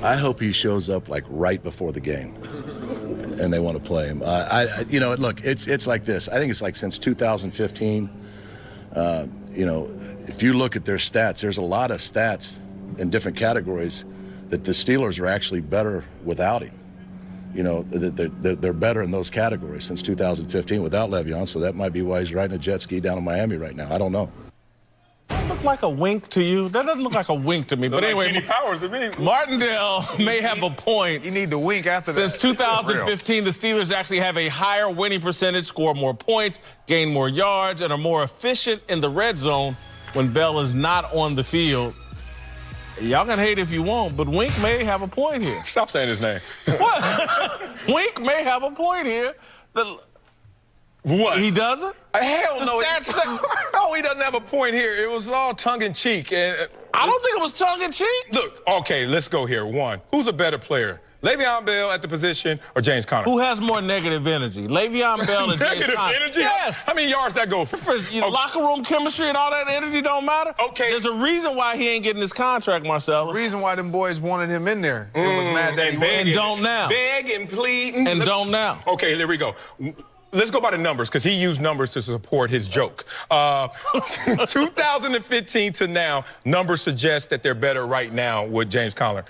I hope he shows up like right before the game, and they want to play him. You know, look, it's like this. I think it's like since 2015. You know, if you look at their stats, there's a lot of stats in different categories that the Steelers are actually better without him. You know, they're better in those categories since 2015 without Le'Veon, so that might be why he's riding a jet ski down in Miami right now. I don't know. That look like a wink to you? That doesn't look like a wink to me. But anyway, Kenny Powers to me. Martindale may have a point. You need to wink after that. Since 2015, the Steelers actually have a higher winning percentage, score more points, gain more yards, and are more efficient in the red zone when Bell is not on the field. Y'all can hate if you want, but Wink may have a point here. Stop saying his name. What? Wink may have a point here. What? He doesn't? Hell no. No, he doesn't have a point here. It was all tongue-in-cheek. I don't think it was tongue-in-cheek. Look, okay, let's go here. One, who's a better player? Le'Veon Bell at the position or James Conner? Who has more negative energy? Le'Veon Bell or James Negative Conner? energy? Yes. How many yards that go for? Locker room chemistry and all that energy don't matter? Okay. There's a reason why he ain't getting his contract, Marcelo. The reason why them boys wanted him in there. It was mad that he and don't now. Begging, pleading. And don't now. Okay, there we go. Let's go by the numbers, because he used numbers to support his joke. 2015 to now, numbers suggest that they're better right now with James Conner.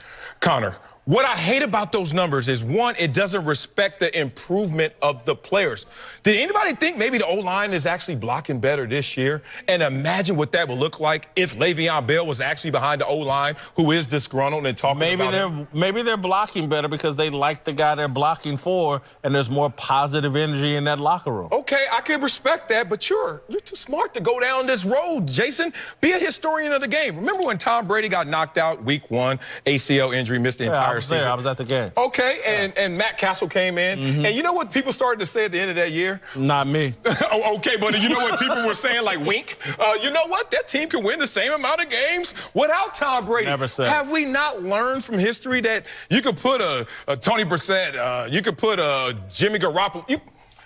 What I hate about those numbers is, one, it doesn't respect the improvement of the players. Did anybody think maybe the O-line is actually blocking better this year? And imagine what that would look like if Le'Veon Bell was actually behind the O-line, who is disgruntled and talking about it. Maybe they're blocking better because they like the guy they're blocking for, and there's more positive energy in that locker room. Okay, I can respect that, but you're too smart to go down this road, Jason. Be a historian of the game. Remember when Tom Brady got knocked out week 1, ACL injury, missed the entire season? I was at the game. Okay, and Matt Castle came in. And you know what people started to say at the end of that year? Not me. Oh, okay, but you know what people were saying, like, wink? You know what? That team can win the same amount of games without Tom Brady. Never said. Have we not learned from history that you could put a Tony Brissett, you could put a Jimmy Garoppolo?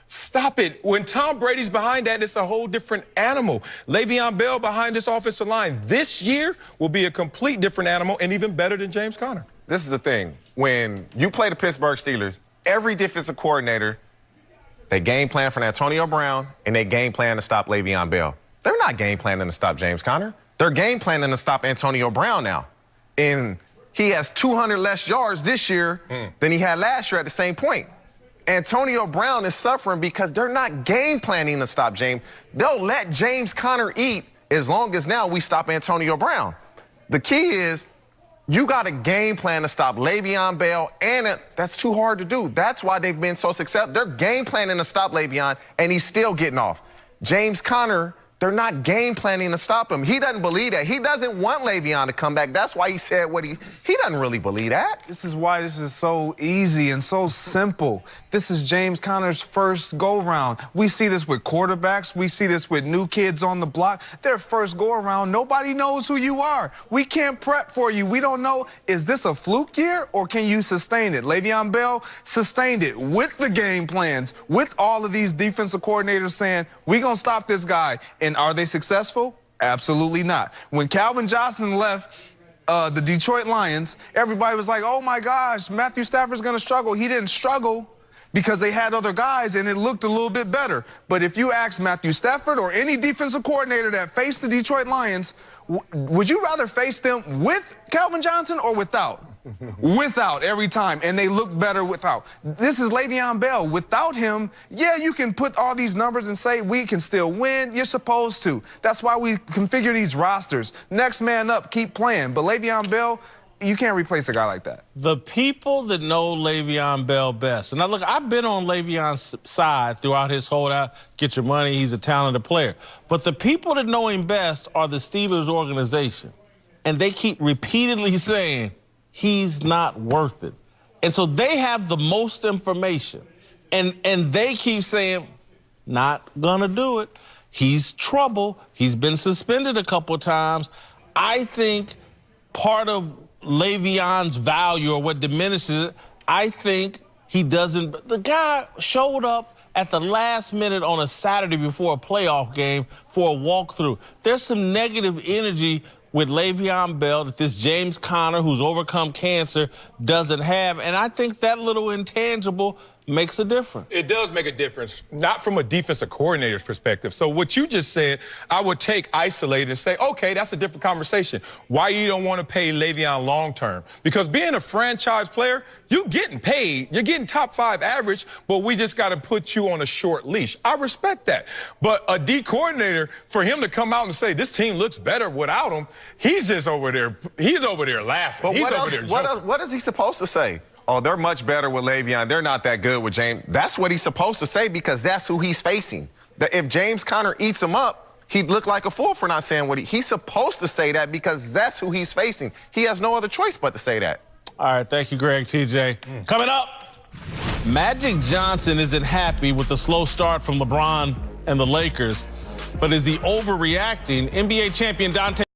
Stop it. When Tom Brady's behind that, it's a whole different animal. Le'Veon Bell behind this offensive line this year will be a complete different animal and even better than James Conner. This is the thing. When you play the Pittsburgh Steelers, every defensive coordinator, they game plan for Antonio Brown and they game plan to stop Le'Veon Bell. They're not game planning to stop James Conner. They're game planning to stop Antonio Brown now. And he has 200 less yards this year than he had last year at the same point. Antonio Brown is suffering because they're not game planning to stop James. They'll let James Conner eat as long as now we stop Antonio Brown. The key is you got a game plan to stop Le'Veon Bell, and that's too hard to do. That's why they've been so successful. They're game planning to stop Le'Veon, and he's still getting off. James Conner, they're not game planning to stop him. He doesn't believe that. He doesn't want Le'Veon to come back. That's why he said what he doesn't really believe that. This is why this is so easy and so simple. This is James Conner's first go-around. We see this with quarterbacks. We see this with new kids on the block. Their first go-around, nobody knows who you are. We can't prep for you. We don't know, is this a fluke year or can you sustain it? Le'Veon Bell sustained it with the game plans, with all of these defensive coordinators saying, we're going to stop this guy. And are they successful? Absolutely not. When Calvin Johnson left the Detroit Lions, everybody was like, oh, my gosh, Matthew Stafford's going to struggle. He didn't struggle because they had other guys, and it looked a little bit better. But if you ask Matthew Stafford or any defensive coordinator that faced the Detroit Lions, would you rather face them with Calvin Johnson or without? Without every time, and they look better without. This is Le'Veon Bell. Without him, yeah, you can put all these numbers and say we can still win. You're supposed to. That's why we configure these rosters. Next man up, keep playing. But Le'Veon Bell, you can't replace a guy like that. The people that know Le'Veon Bell best, and look, I've been on Le'Veon's side throughout his holdout. Get your money, he's a talented player. But the people that know him best are the Steelers organization. And they keep repeatedly saying, he's not worth it. And so they have the most information. And they keep saying, not gonna do it. He's trouble. He's been suspended a couple of times. I think part of Le'Veon's value or what diminishes it, I think he doesn't. The guy showed up at the last minute on a Saturday before a playoff game for a walkthrough. There's some negative energy with Le'Veon Bell that this James Conner, who's overcome cancer, doesn't have. And I think that little intangible makes a difference. It does make a difference, not from a defensive coordinator's perspective. So what you just said, I would take isolated and say, okay, that's a different conversation. Why you don't want to pay Le'Veon long term? Because being a franchise player, you're getting paid. You're getting top 5 average, but we just got to put you on a short leash. I respect that. But a D coordinator, for him to come out and say this team looks better without him, he's just over there. He's over there laughing. But He's over there joking. what is he supposed to say? Oh, they're much better with Le'Veon. They're not that good with James. That's what he's supposed to say because that's who he's facing. If James Conner eats him up, he'd look like a fool for not saying what he's supposed to say that because that's who he's facing. He has no other choice but to say that. All right, thank you, Greg, TJ. Coming up, Magic Johnson isn't happy with the slow start from LeBron and the Lakers, but is he overreacting? NBA champion Dante